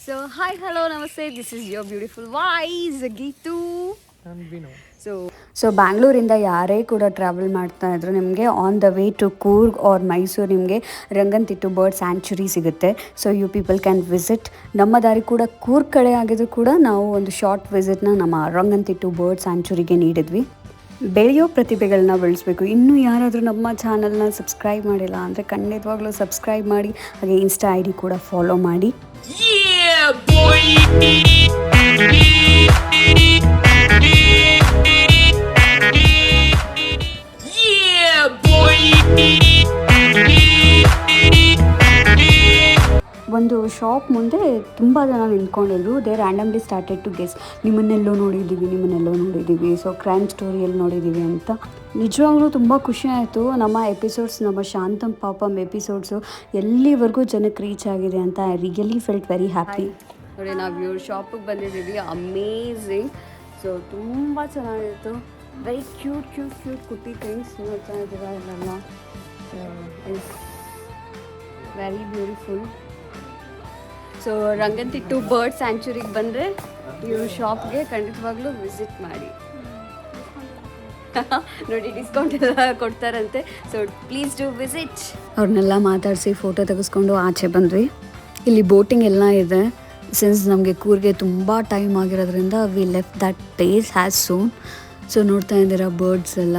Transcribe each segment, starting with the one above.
So, hi, hello, namaste. This is your beautiful voice, Geetu. And Vino. So ಬ್ಯಾಂಗ್ಳೂರಿಂದ ಯಾರೇ ಕೂಡ travel ಮಾಡ್ತಾ ಇದ್ರು ನಿಮಗೆ on the way to Coorg or Mysuru ನಿಮಗೆ ರಂಗನತಿಟ್ಟು ಬರ್ಡ್ ಸ್ಯಾಂಚುರಿ ಸಿಗುತ್ತೆ. So you people can visit. ನಮ್ಮ ದಾರಿ ಕೂಡ ಕೂರ್ಗ್ ಕಡೆ ಆಗಿದ್ರು ಕೂಡ ನಾವು ಒಂದು ಶಾರ್ಟ್ ವಿಸಿಟ್ನ ನಮ್ಮ ರಂಗನತಿಟ್ಟು ಬರ್ಡ್ ಸ್ಯಾಂಚುರಿಗೆ ನೀಡಿದ್ವಿ. ಬೆಳೆಯೋ ಪ್ರತಿಭೆಗಳನ್ನ ಬೆಳೆಸಬೇಕು. ಇನ್ನೂ ಯಾರಾದರೂ ನಮ್ಮ ಚಾನಲ್ನ ಸಬ್ಸ್ಕ್ರೈಬ್ ಮಾಡಿಲ್ಲ ಅಂದರೆ ಖಂಡಿತವಾಗ್ಲೂ ಸಬ್ಸ್ಕ್ರೈಬ್ ಮಾಡಿ, ಹಾಗೆ ಇನ್ಸ್ಟಾ ಐ ಡಿ ಕೂಡ ಫಾಲೋ ಮಾಡಿ. ಒಂದು ಶಾಪ್ ಮುಂದೆ ತುಂಬ ಜನ ನಿಂತ್ಕೊಂಡಿದ್ರು. They randomly started to guess, ನಿಮ್ಮನ್ನೆಲ್ಲೋ ನೋಡಿದ್ದೀವಿ, ಸೊ ಕ್ರೈಮ್ ಸ್ಟೋರಿಯಲ್ಲಿ ನೋಡಿದ್ದೀವಿ ಅಂತ. ನಿಜವಾಗ್ಲೂ ತುಂಬ ಖುಷಿ ಆಯಿತು. ನಮ್ಮ ಎಪಿಸೋಡ್ಸ್, ನಮ್ಮ ಶಾಂತಂ ಪಾಪಂ ಎಪಿಸೋಡ್ಸು ಎಲ್ಲಿವರೆಗೂ ಜನಕ್ಕೆ ರೀಚ್ ಆಗಿದೆ ಅಂತ I really felt very happy. ನೋಡಿ, ನಾವು ಇವ್ರ ಶಾಪಿಗೆ ಬಂದಿದ್ದೀವಿ. ಅಮೇಝಿಂಗ್. ಸೊ ತುಂಬ ಚೆನ್ನಾಗಿತ್ತು. ವೆರಿ ಕ್ಯೂಟ್ ಕುಟ್ಟಿ ಥಿಂಗ್ಸ್ ನೋಡ್ತಾ ಇದ್ದೀರಾ ಇಲ್ಲೆಲ್ಲ. It's very beautiful. So Ranganathittu bird ಸ್ಯಾಂಚುರಿಗೆ ಬಂದರೆ ಇವ್ರ ಶಾಪ್ಗೆ ಖಂಡಿತವಾಗ್ಲೂ ವಿಸಿಟ್ ಮಾಡಿ. ನೋಡಿ, ಡಿಸ್ಕೌಂಟ್ ಎಲ್ಲ ಕೊಡ್ತಾರಂತೆ. So please do visit. ಅವ್ರನ್ನೆಲ್ಲ ಮಾತಾಡಿಸಿ ಫೋಟೋ ತೆಗೆಸ್ಕೊಂಡು ಆಚೆ ಬಂದ್ವಿ. ಇಲ್ಲಿ ಬೋಟಿಂಗ್ ಎಲ್ಲ ಇದೆ. ಸಿನ್ಸ್ ನಮಗೆ ಕೂರ್ಗೆ ತುಂಬ ಟೈಮ್ ಆಗಿರೋದ್ರಿಂದ we left that place has soon. So ನೋಡ್ತಾ ಇದ್ದೀರಾ ಬರ್ಡ್ಸ್ ಎಲ್ಲ.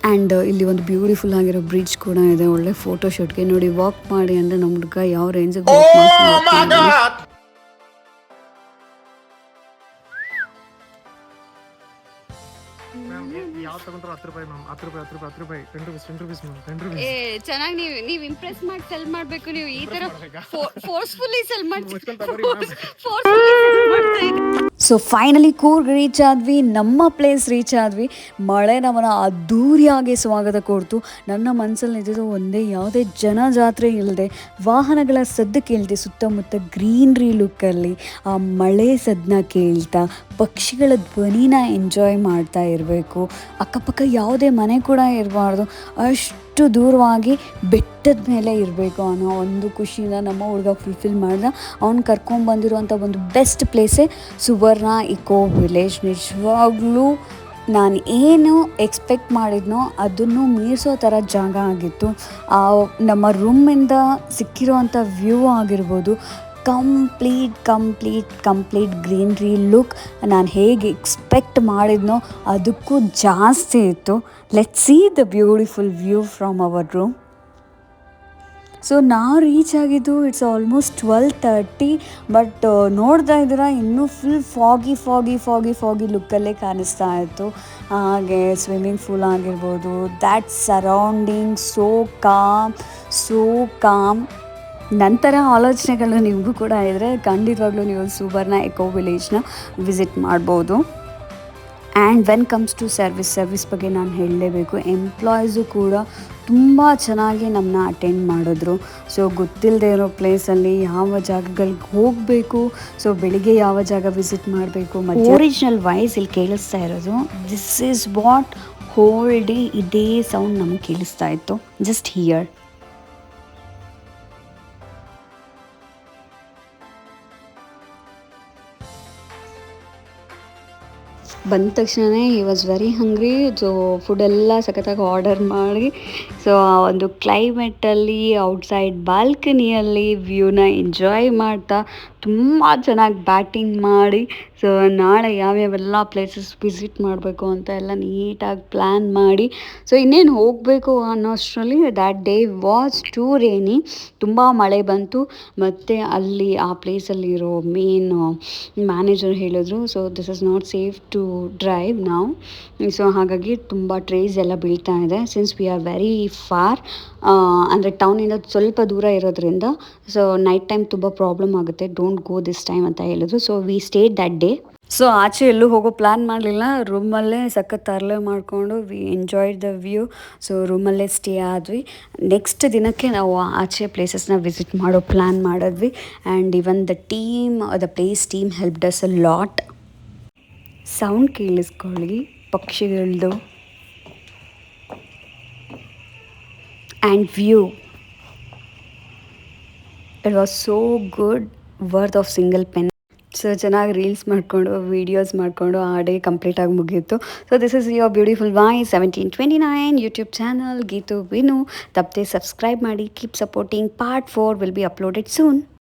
ಆ್ಯಂಡ್ ಇಲ್ಲಿ ಒಂದು ಬ್ಯೂಟಿಫುಲ್ ಆಗಿರೋ ಬ್ರಿಡ್ಜ್ ಕೂಡ ಇದೆ, ಒಳ್ಳೆ ಫೋಟೋ ಶೂಟ್ಗೆ. ನೋಡಿ, ವಾಕ್ ಮಾಡಿ ಅಂದರೆ ನಮ್ಮ ಹುಡುಗ ಯಾವ ರೇಂಜಿಗೆ ವಾಕ್ ಮಾಡ್ಕೊಂಡು ಚೆನ್ನಾಗಿ ನೀವು ಇಂಪ್ರೆಸ್ ಮಾಡಿ ಸೆಲ್ ಮಾಡಬೇಕು. ನೀವು ಈ ತರ forcefully cell so finally Coorg reach ಆದ್ವಿ. ನಮ್ಮ ಪ್ಲೇಸ್ ರೀಚ್ ಆದ್ವಿ. ಮಳೆ ನಮ್ಮನ್ನು ಅದ್ಧೂರಿಯಾಗಿ ಸ್ವಾಗತ ಕೊಡ್ತು. ನನ್ನ ಮನಸ್ಸಲ್ಲಿ ನಿಂತಿದ್ದು ಒಂದೇ, ಯಾವುದೇ ಜನ ಜಾತ್ರೆ ಇಲ್ಲದೆ, ವಾಹನಗಳ ಸದ್ದು ಕೇಳ್ದೆ, ಸುತ್ತಮುತ್ತ ಗ್ರೀನ್ರಿ ಲುಕ್ಕಲ್ಲಿ ಆ ಮಳೆ ಸದ್ದನ್ನ ಕೇಳ್ತಾ ಪಕ್ಷಿಗಳ ಧ್ವನಿನ ಎಂಜಾಯ್ ಮಾಡ್ತಾ ಇರಬೇಕು. ಅಕ್ಕಪಕ್ಕ ಯಾವುದೇ ಮನೆ ಕೂಡ ಇರಬಾರ್ದು, ಅಷ್ಟು ದೂರವಾಗಿ ಬೆಟ್ಟದ ಮೇಲೆ ಇರಬೇಕು ಅನ್ನೋ ಒಂದು ಖುಷಿನ ನಮ್ಮ ಹುಡುಗ ಫುಲ್ಫಿಲ್ ಮಾಡ್ದ. ಅವ್ನು ಕರ್ಕೊಂಡ್ಬಂದಿರುವಂಥ ಒಂದು ಬೆಸ್ಟ್ ಪ್ಲೇಸೇ ಸುವರ್ಣ ಇಕೋ ವಿಲೇಜ್. ನಿಜವಾಗ್ಲೂ ನಾನು ಏನು ಎಕ್ಸ್ಪೆಕ್ಟ್ ಮಾಡಿದ್ನೋ ಅದನ್ನು ಮೀರಿಸೋ ಥರ ಜಾಗ ಆಗಿತ್ತು. ನಮ್ಮ ರೂಮಿಂದ ಸಿಕ್ಕಿರೋವಂಥ ವ್ಯೂ ಆಗಿರ್ಬೋದು, ಕಂಪ್ಲೀಟ್ ಗ್ರೀನ್ರಿ ಲುಕ್ ನಾನು ಹೇಗೆ ಎಕ್ಸ್ಪೆಕ್ಟ್ ಮಾಡಿದ್ನೋ ಅದಕ್ಕೂ ಜಾಸ್ತಿ ಇತ್ತು. Let's see the beautiful view from our room. So ನಾವು ರೀಚ್ ಆಗಿದ್ದು ಇಟ್ಸ್ ಆಲ್ಮೋಸ್ಟ್ 12:30. ಬಟ್ ನೋಡ್ತಾ ಇದ್ದೀರಾ ಇನ್ನೂ ಫುಲ್ ಫಾಗಿ ಲುಕ್ಕಲ್ಲೇ ಕಾಣಿಸ್ತಾ ಇತ್ತು. ಹಾಗೆ ಸ್ವಿಮ್ಮಿಂಗ್ ಪೂಲ್ ಆಗಿರ್ಬೋದು, ದ್ಯಾಟ್ ಸರೌಂಡಿಂಗ್ ಸೋ ಕಾಮ್. ನಂತರ ಆಲೋಚನೆಗಳು ನಿಮಗೂ ಕೂಡ ಇದ್ದರೆ ಖಂಡಿತವಾಗ್ಲೂ ನೀವು ಸುವರ್ಣ ಎಕೋ ವಿಲೇಜ್ನ ವಿಸಿಟ್ ಮಾಡ್ಬೋದು. And when comes to service ಬಗ್ಗೆ ನಾನು ಹೇಳಲೇಬೇಕು. ಎಂಪ್ಲಾಯೀಸು ಕೂಡ ತುಂಬ ಚೆನ್ನಾಗಿ ನಮ್ಮನ್ನ ಅಟೆಂಡ್ ಮಾಡಿದ್ರು. ಸೊ ಗೊತ್ತಿಲ್ಲದೆ ಇರೋ ಪ್ಲೇಸಲ್ಲಿ ಯಾವ ಜಾಗಗಳಿಗೆ ಹೋಗಬೇಕು, ಸೊ ಬೆಳಿಗ್ಗೆ ಯಾವ ಜಾಗ ವಿಸಿಟ್ ಮಾಡಬೇಕು, ಮತ್ತು ಒರಿಜಿನಲ್ ವಾಯ್ಸ್ ಇಲ್ಲಿ ಕೇಳಿಸ್ತಾ ಇರೋದು. This is what whole day ಇದೇ ಸೌಂಡ್ ನಮಗೆ ಕೇಳಿಸ್ತಾ ಇತ್ತು. Just here. ಬಂದ ತಕ್ಷಣವೇ he was very hungry. So ಫುಡ್ಡೆಲ್ಲ ಸಖತ್ತಾಗಿ ಆರ್ಡರ್ ಮಾಡಿ, ಸೊ ಆ ಒಂದು ಕ್ಲೈಮೇಟಲ್ಲಿ ಔಟ್ಸೈಡ್ ಬಾಲ್ಕನಿಯಲ್ಲಿ ವ್ಯೂನ ಎಂಜಾಯ್ ಮಾಡ್ತಾ ತುಂಬ ಚೆನ್ನಾಗಿ ಬ್ಯಾಟಿಂಗ್ ಮಾಡಿ, ಸೊ ನಾಳೆ ಯಾವ್ಯಾವೆಲ್ಲ ಪ್ಲೇಸಸ್ ವಿಸಿಟ್ ಮಾಡಬೇಕು ಅಂತ ಎಲ್ಲ ನೀಟಾಗಿ ಪ್ಲ್ಯಾನ್ ಮಾಡಿ, ಸೊ ಇನ್ನೇನು ಹೋಗಬೇಕು ಅನ್ನೋಷ್ಟರಲ್ಲಿ that day was too rainy. ತುಂಬ ಮಳೆ ಬಂತು. ಮತ್ತು ಅಲ್ಲಿ ಆ ಪ್ಲೇಸಲ್ಲಿರೋ ಮೇನ್ ಮ್ಯಾನೇಜರ್ ಹೇಳಿದ್ರು, so this is not safe to drive ನಾವು. ಸೊ ಹಾಗಾಗಿ ತುಂಬ ಟ್ರೇಸ್ ಎಲ್ಲ ಬೀಳ್ತಾ ಇದೆ. Since we are very far, ಅಂದರೆ ಟೌನಿಂದ ಸ್ವಲ್ಪ ದೂರ ಇರೋದ್ರಿಂದ, ಸೊ ನೈಟ್ ಟೈಮ್ ತುಂಬ ಪ್ರಾಬ್ಲಮ್ ಆಗುತ್ತೆ, ಡೋಂಟ್ ಗೋ ದಿಸ್ ಟೈಮ್ ಅಂತ ಹೇಳಿದ್ರು. So we stayed that day. So ಆಚೆ ಎಲ್ಲೂ ಹೋಗೋ ಪ್ಲ್ಯಾನ್ ಮಾಡಲಿಲ್ಲ, ರೂಮಲ್ಲೇ ಸಖತ್ ತರಲೆ ಮಾಡಿಕೊಂಡು we enjoyed the view. So ರೂಮಲ್ಲೇ ಸ್ಟೇ ಆದ್ವಿ. ನೆಕ್ಸ್ಟ್ ದಿನಕ್ಕೆ ನಾವು ಆಚೆ ಪ್ಲೇಸಸ್ನ ವಿಸಿಟ್ ಮಾಡೋ ಪ್ಲ್ಯಾನ್ ಮಾಡಿದ್ವಿ. And even the place team helped us a lot. Sound ಕೇಳಿಸ್ಕೊಳ್ಳಿ ಪಕ್ಷಿಗಳದ್ದು and view. It was so good. Worth of single pen. So ಚೆನ್ನಾಗಿ ರೀಲ್ಸ್ ಮಾಡಿಕೊಂಡು ವೀಡಿಯೋಸ್ ಮಾಡಿಕೊಂಡು ಆ ಡೇ ಕಂಪ್ಲೀಟಾಗಿ ಮುಗೀತು. So this is your beautiful voice 1729 YouTube channel Geetu Vinu. ತಪ್ಪದೆ subscribe ಮಾಡಿ, keep supporting. Part 4 will be uploaded soon.